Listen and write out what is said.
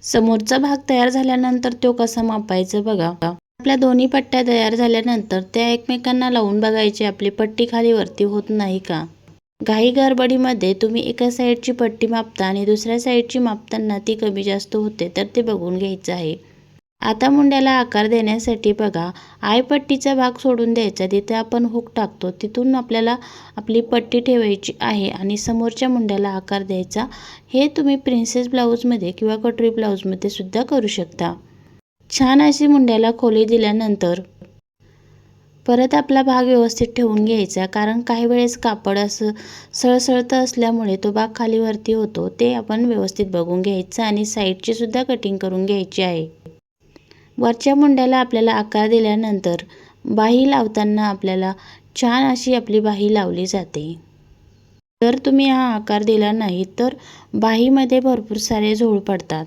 समोरचा भाग तयार झाल्यानंतर तो कसा मापायचा बघा. आपल्या दोन्ही पट्ट्या तयार झाल्यानंतर त्या एकमेकांना लावून बघायची, आपली पट्टी खाली वरती होत नाही का. घाई गडबडीमध्ये तुम्ही एका साईडची पट्टी मापता आणि दुसऱ्या साईडची मापताना ती कमी जास्त होते, तर ते बघून घ्यायचं आहे. आता मुंड्याला आकार देण्यासाठी बघा, आयपट्टीचा भाग सोडून द्यायचा, तिथे आपण हुक टाकतो तिथून आपल्याला आपली पट्टी ठेवायची आहे आणि समोरच्या मुंड्याला आकार द्यायचा. हे तुम्ही प्रिन्सेस ब्लाऊजमध्ये किंवा कटोरी ब्लाऊजमध्ये सुद्धा करू शकता. छान अशी मुंड्याला खोली दिल्यानंतर परत आपला भाग व्यवस्थित ठेवून घ्यायचा, कारण काही वेळेस कापड असं सळसळतं असल्यामुळे तो भाग खाली वरती होतो. ते आपण व्यवस्थित बघून घ्यायचं आणि साईडची सुद्धा कटिंग करून घ्यायची आहे. वरच्या मुंड्याला आपल्याला आकार दिल्यानंतर बाही लावताना आपल्याला छान अशी आपली बाही लावली जाते. जर तुम्ही हा आकार दिला नाही तर बाहीमध्ये भरपूर सारे झोळ पडतात.